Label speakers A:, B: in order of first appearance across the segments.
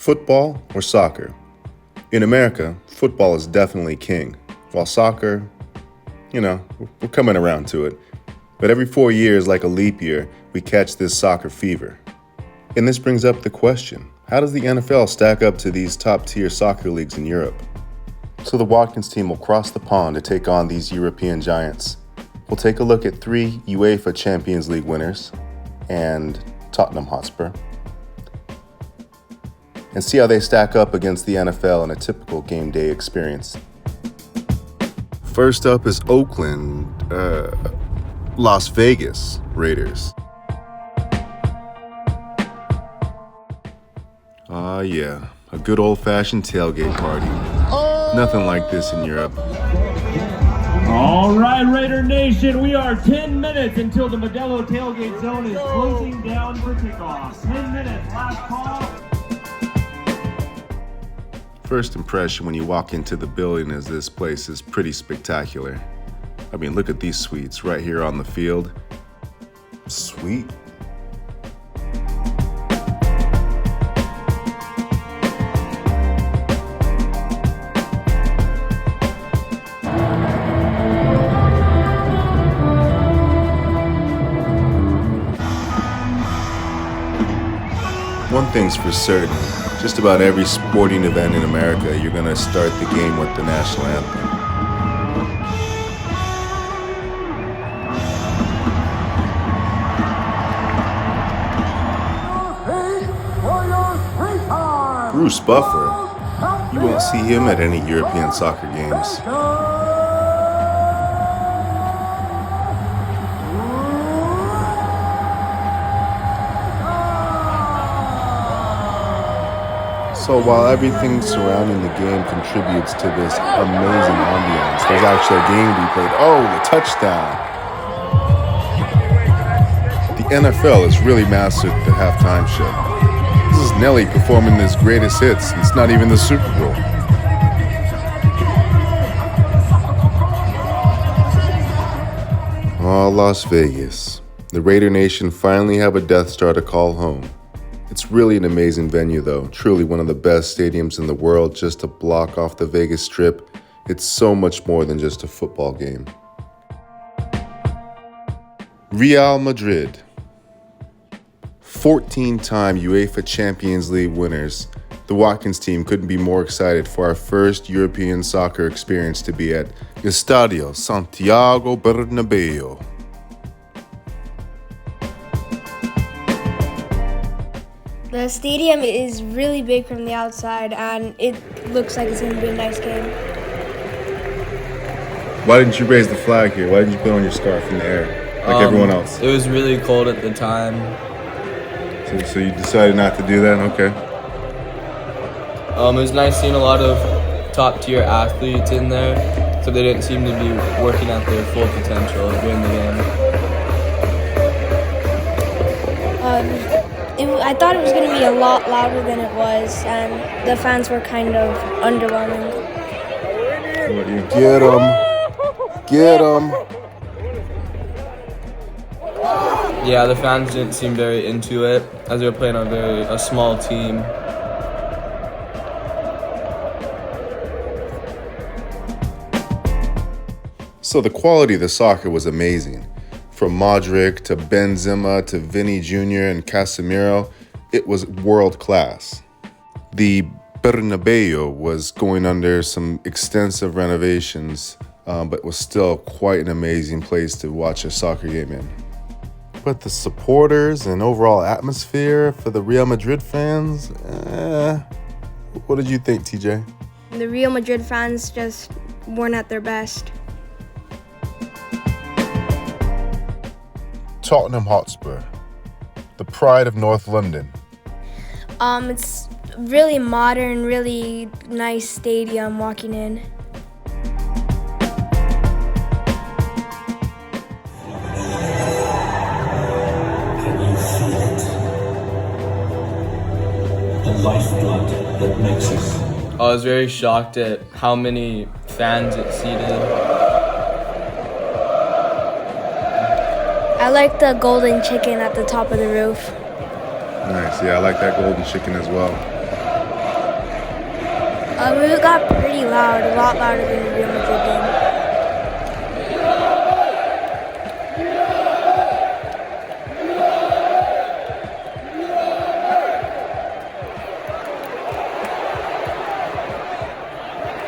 A: Football or soccer? In America, football is definitely king, while soccer, we're coming around to it. But every 4 years, like a leap year, we catch this soccer fever. And this brings up the question, how does the NFL stack up to these top-tier soccer leagues in Europe? So the Watkins team will cross the pond to take on these European giants. We'll take a look at 3 UEFA Champions League winners and Tottenham Hotspur, and see how they stack up against the NFL in a typical game day experience. First up is Las Vegas Raiders. Yeah, a good old-fashioned tailgate party. Nothing like this in Europe.
B: All right, Raider Nation, we are 10 minutes until the Modelo tailgate zone is closing down for kickoff. 10 minutes, last call.
A: First impression when you walk into the building is this place is pretty spectacular. I mean, look at these suites right here on the field. Sweet. One thing's for certain, just about every sporting event in America, you're gonna start the game with the national anthem. Bruce Buffer, you won't see him at any European soccer games. So while everything surrounding the game contributes to this amazing ambiance, there's actually a game to be played. Oh, the touchdown! The NFL has really mastered the halftime show. This is Nelly performing his greatest hits, and it's not even the Super Bowl. Oh, Las Vegas. The Raider Nation finally have a Death Star to call home. It's really an amazing venue though, truly one of the best stadiums in the world just to block off the Vegas Strip. It's so much more than just a football game. Real Madrid. 14-time UEFA Champions League winners. The Watkins team couldn't be more excited for our first European soccer experience to be at Estadio Santiago Bernabéu.
C: The stadium is really big from the outside, and it looks like it's going to be a nice game.
A: Why didn't you raise the flag here? Why didn't you put on your scarf in the air like everyone else?
D: It was really cold at the time.
A: So you decided not to do that? Okay.
D: It was nice seeing a lot of top-tier athletes in there, so they didn't seem to be working at their full potential during the game.
C: I thought it was going to be a lot louder than it was, and the fans were kind of underwhelming.
A: Get them! Get them!
D: Yeah, the fans didn't seem very into it, as they were playing a small team.
A: So the quality of the soccer was amazing. From Modric to Benzema to Vinny Jr. and Casemiro, it was world class. The Bernabéu was going under some extensive renovations, but was still quite an amazing place to watch a soccer game in. But the supporters and overall atmosphere for the Real Madrid fans, what did you think, TJ?
C: The Real Madrid fans just weren't at their best.
A: Tottenham Hotspur, the pride of North London.
C: It's really modern, really nice stadium walking in.
E: Can you feel it? The lifeblood that makes us.
D: I was very shocked at how many fans it seated.
C: I like the golden chicken at the top of the roof.
A: Nice, yeah, I like that golden chicken as well.
C: We got pretty loud, a lot louder than the Real Madrid game.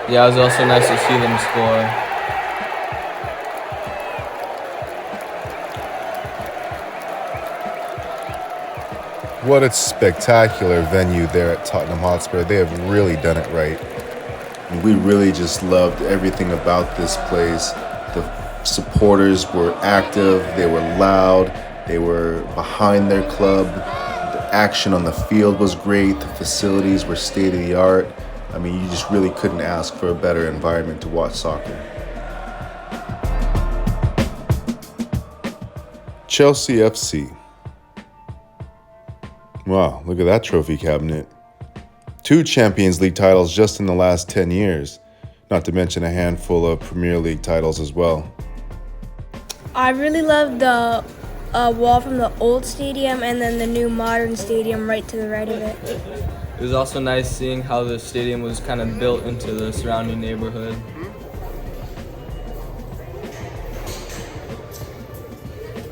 D: Yeah, it was also nice to see them score.
A: What a spectacular venue there at Tottenham Hotspur. They have really done it right. And we really just loved everything about this place. The supporters were active, they were loud, they were behind their club. The action on the field was great, the facilities were state of the art. I mean, you just really couldn't ask for a better environment to watch soccer. Chelsea FC. Wow, look at that trophy cabinet. 2 Champions League titles just in the last 10 years, not to mention a handful of Premier League titles as well.
C: I really love the wall from the old stadium and then the new modern stadium right to the right of it.
D: It was also nice seeing how the stadium was kind of built into the surrounding neighborhood.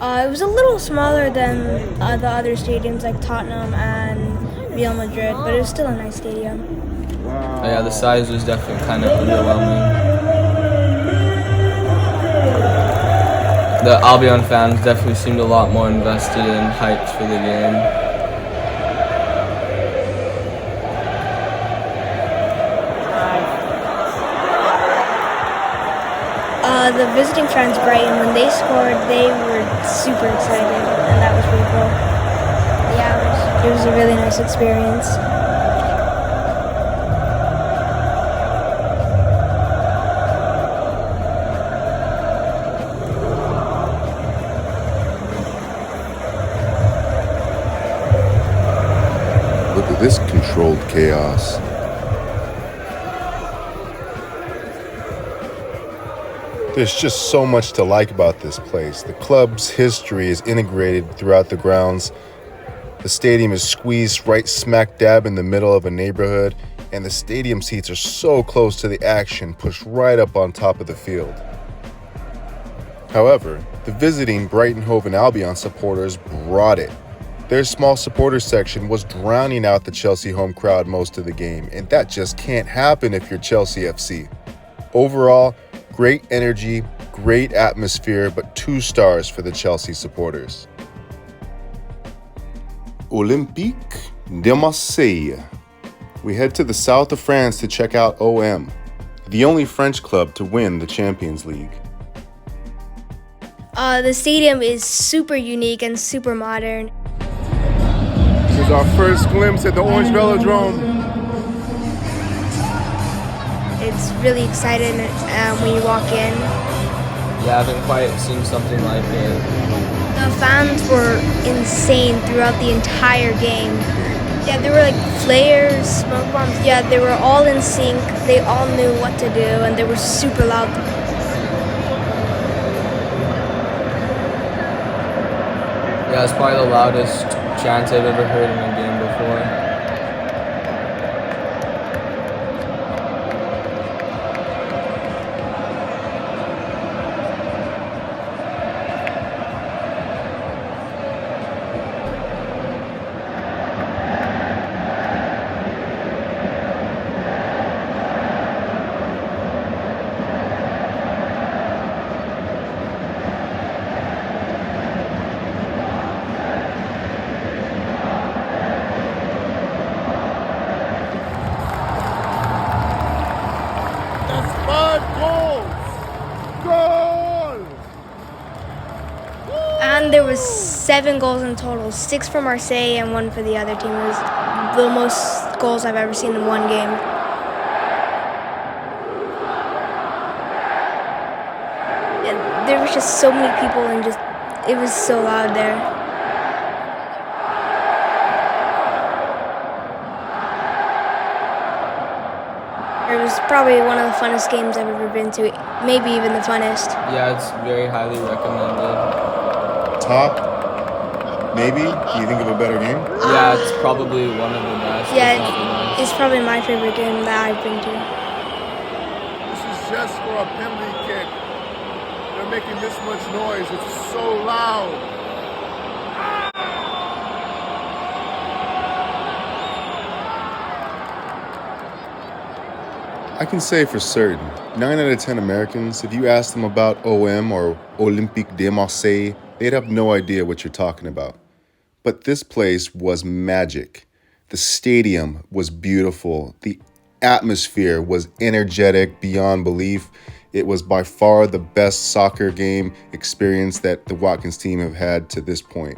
C: It was a little smaller than the other stadiums like Tottenham and Real Madrid, but it was still a nice stadium.
D: Oh, yeah, the size was definitely kind of underwhelming. The Albion fans definitely seemed a lot more invested and hyped for the game.
C: The visiting fans, Brighton, when they scored, they were super excited, and that was really cool. Yeah, it was a really nice experience.
A: Look at this controlled chaos. There's just so much to like about this place. The club's history is integrated throughout the grounds. The stadium is squeezed right smack dab in the middle of a neighborhood, and the stadium seats are so close to the action, pushed right up on top of the field. However, the visiting Brighton Hove and Albion supporters brought it. Their small supporter section was drowning out the Chelsea home crowd most of the game, and that just can't happen if you're Chelsea FC. Overall, great energy, great atmosphere, but 2 stars for the Chelsea supporters. Olympique de Marseille. We head to the south of France to check out OM, the only French club to win the Champions League.
C: The stadium is super unique and super modern.
A: This is our first glimpse at the Orange Veladrome.
C: It's really exciting when you walk in.
D: Yeah, I haven't quite seen something like it.
C: The fans were insane throughout the entire game. Yeah, there were like flares, smoke bombs. Yeah, they were all in sync. They all knew what to do, and they were super loud.
D: Yeah, it's probably the loudest chants I've ever heard in a game before.
C: And there was 7 goals in total, 6 for Marseille and 1 for the other team. It was the most goals I've ever seen in one game. And there was just so many people and it was so loud there. It was probably one of the funnest games I've ever been to, maybe even the funnest.
D: Yeah, it's very highly recommended.
A: Top, maybe? Do you think of a better game?
D: Yeah, it's probably one of the best.
C: Yeah, is probably my favorite game that I've been to.
F: This is just for a penalty kick. They're making this much noise. It's so loud.
A: I can say for certain, 9 out of 10 Americans, if you ask them about OM or Olympique de Marseille, they'd have no idea what you're talking about. But this place was magic. The stadium was beautiful. The atmosphere was energetic beyond belief. It was by far the best soccer game experience that the Watkins team have had to this point.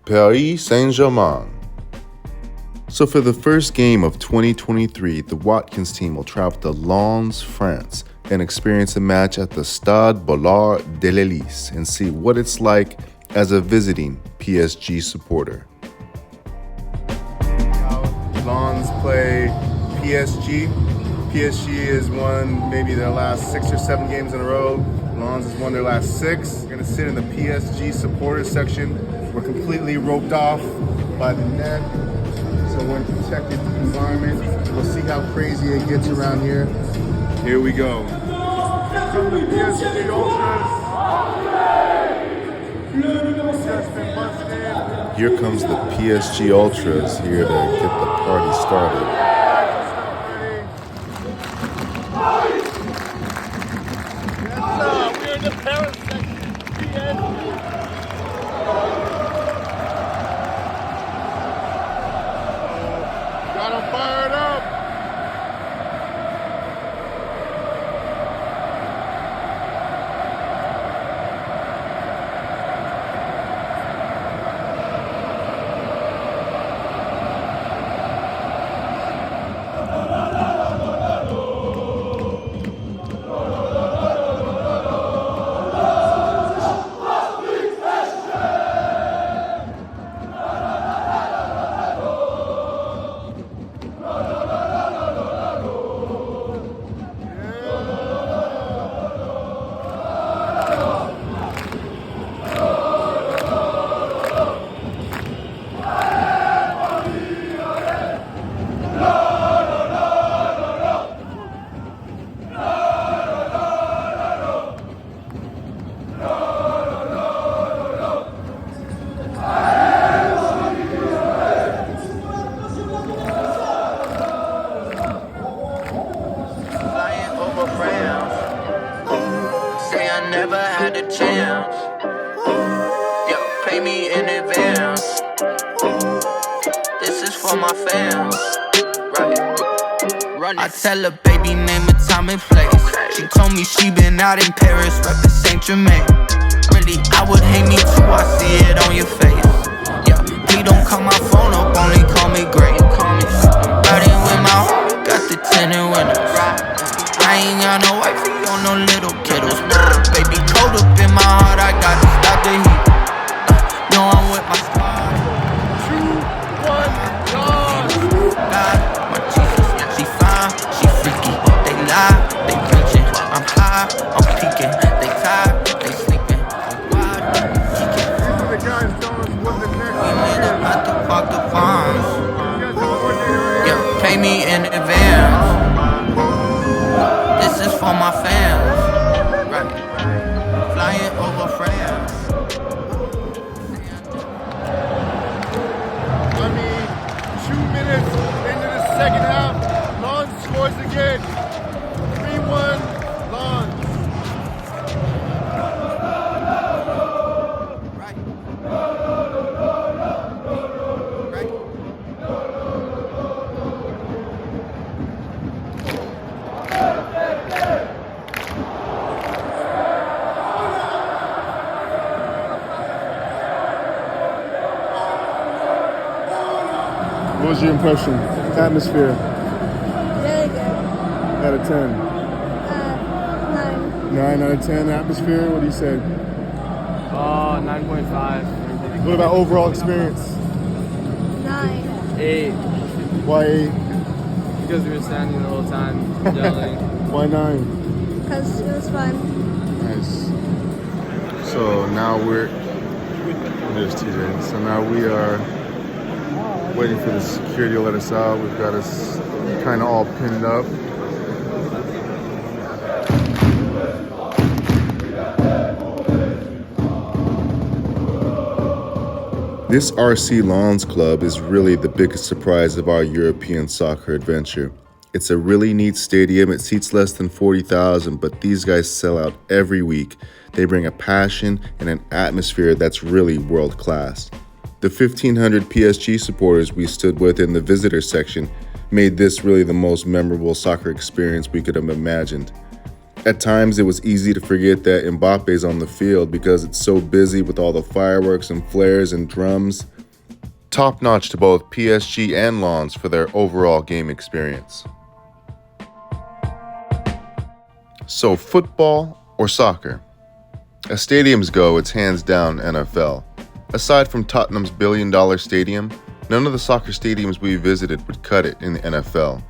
A: Paris Saint-Germain. So for the first game of 2023, the Watkins team will travel to Lens, France, and experience a match at the Stade Bollaert-Delelis and see what it's like as a visiting PSG supporter.
F: Lens play PSG. PSG has won maybe their last 6 or 7 games in a row. Lens has won their last 6. We're gonna sit in the PSG supporters section. We're completely roped off by the net. So we're in a protected environment. We'll see how crazy it gets around here. Here we go. From the PSG Ultras. Just been busted in.
A: Here comes the PSG Ultras here to get the party started.
F: We're in the Paris section. PSG. Got 'em fired up.
G: I tell her, baby, name a time and place. She told me she been out in Paris, reppin' Saint-Germain. Really, I would hate me too, I see it on your face. Yeah, please don't call my phone up, only call me great. Riding with my heart, got the tinted windows. I ain't got no wifey on no little kiddos. Baby, cold up in my heart, I got to stop the heat. No, I'm with my squad.
F: 2-1, Lens.
G: God, my Jesus, she fine, she freaky. They lie, they preaching. I'm high, I'm peeking. They tired, they sleeping. I'm wide, geeking.
F: These are the guys telling us what the next
G: We made it out the park the farms.
F: You guys have coordinated.
G: Yeah, pay me in advance. This is for my fans. Right. Flying over France.
F: I mean, 2 minutes into the second half, Lens scores again. 3-1, Lens.
G: Right. Right.
F: What was your impression? Atmosphere,
C: Really good.
F: out of 10.
C: 9.
F: 9 out of 10 atmosphere, what do you say?
B: 9.5.
F: What about overall experience?
C: 9.
B: 8.
F: Why 8?
B: Because we were standing the whole time yelling.
F: Why 9?
C: Because it was fun.
A: Nice. So now we're
F: There's TJ. So now we are waiting for the security to let us out. We've got us kind of all pinned up.
A: This RC Lawns Club is really the biggest surprise of our European soccer adventure. It's a really neat stadium. It seats less than 40,000, but these guys sell out every week. They bring a passion and an atmosphere that's really world class. The 1,500 PSG supporters we stood with in the visitor section made this really the most memorable soccer experience we could have imagined. At times, it was easy to forget that Mbappe's on the field because it's so busy with all the fireworks and flares and drums. Top notch to both PSG and Lens for their overall game experience. So, football or soccer? As stadiums go, it's hands down NFL. Aside from Tottenham's billion-dollar stadium, none of the soccer stadiums we visited would cut it in the NFL.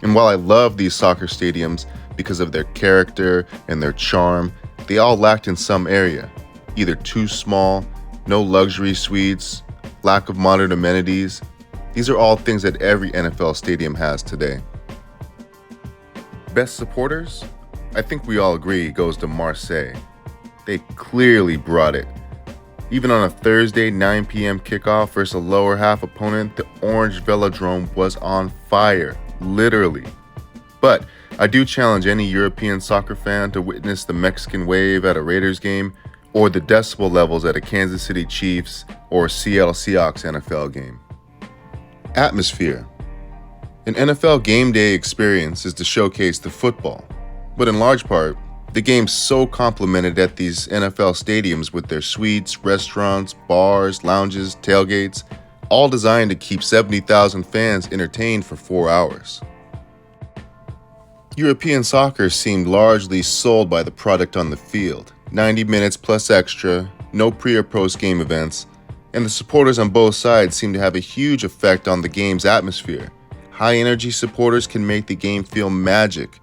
A: And while I love these soccer stadiums because of their character and their charm, they all lacked in some area. Either too small, no luxury suites, lack of modern amenities. These are all things that every NFL stadium has today. Best supporters? I think we all agree goes to Marseille. They clearly brought it. Even on a Thursday 9 p.m. kickoff versus a lower half opponent, the Orange Veladrome was on fire, literally. But I do challenge any European soccer fan to witness the Mexican wave at a Raiders game or the decibel levels at a Kansas City Chiefs or Seattle Seahawks NFL game. Atmosphere. An NFL game day experience is to showcase the football, but in large part, the game's so complemented at these NFL stadiums with their suites, restaurants, bars, lounges, tailgates, all designed to keep 70,000 fans entertained for 4 hours. European soccer seemed largely sold by the product on the field. 90 minutes plus extra, no pre or post game events, and the supporters on both sides seem to have a huge effect on the game's atmosphere. High energy supporters can make the game feel magic,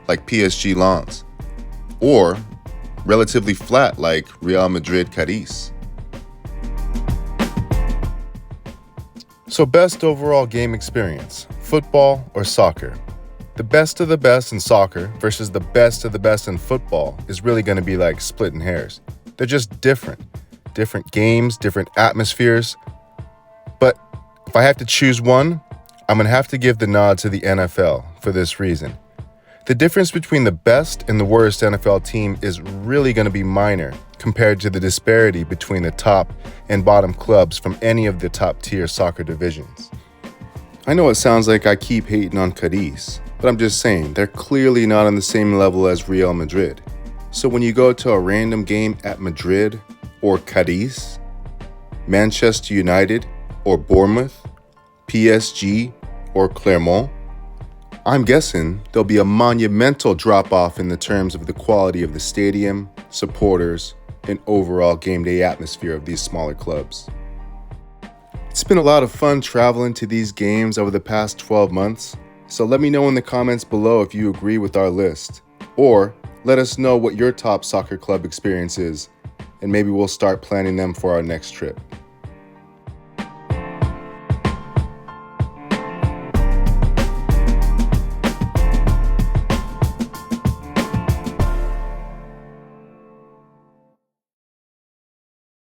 A: like PSG Lens, or relatively flat like Real Madrid Cadiz. So best overall game experience, football or soccer? The best of the best in soccer versus the best of the best in football is really going to be like splitting hairs. They're just different. Different games, different atmospheres. But if I have to choose one, I'm going to have to give the nod to the NFL for this reason. The difference between the best and the worst NFL team is really going to be minor compared to the disparity between the top and bottom clubs from any of the top-tier soccer divisions. I know it sounds like I keep hating on Cadiz, but I'm just saying they're clearly not on the same level as Real Madrid. So when you go to a random game at Madrid or Cadiz, Manchester United or Bournemouth, PSG or Clermont, I'm guessing there'll be a monumental drop-off in the terms of the quality of the stadium, supporters, and overall game day atmosphere of these smaller clubs. It's been a lot of fun traveling to these games over the past 12 months, so let me know in the comments below if you agree with our list, or let us know what your top soccer club experience is, and maybe we'll start planning them for our next trip.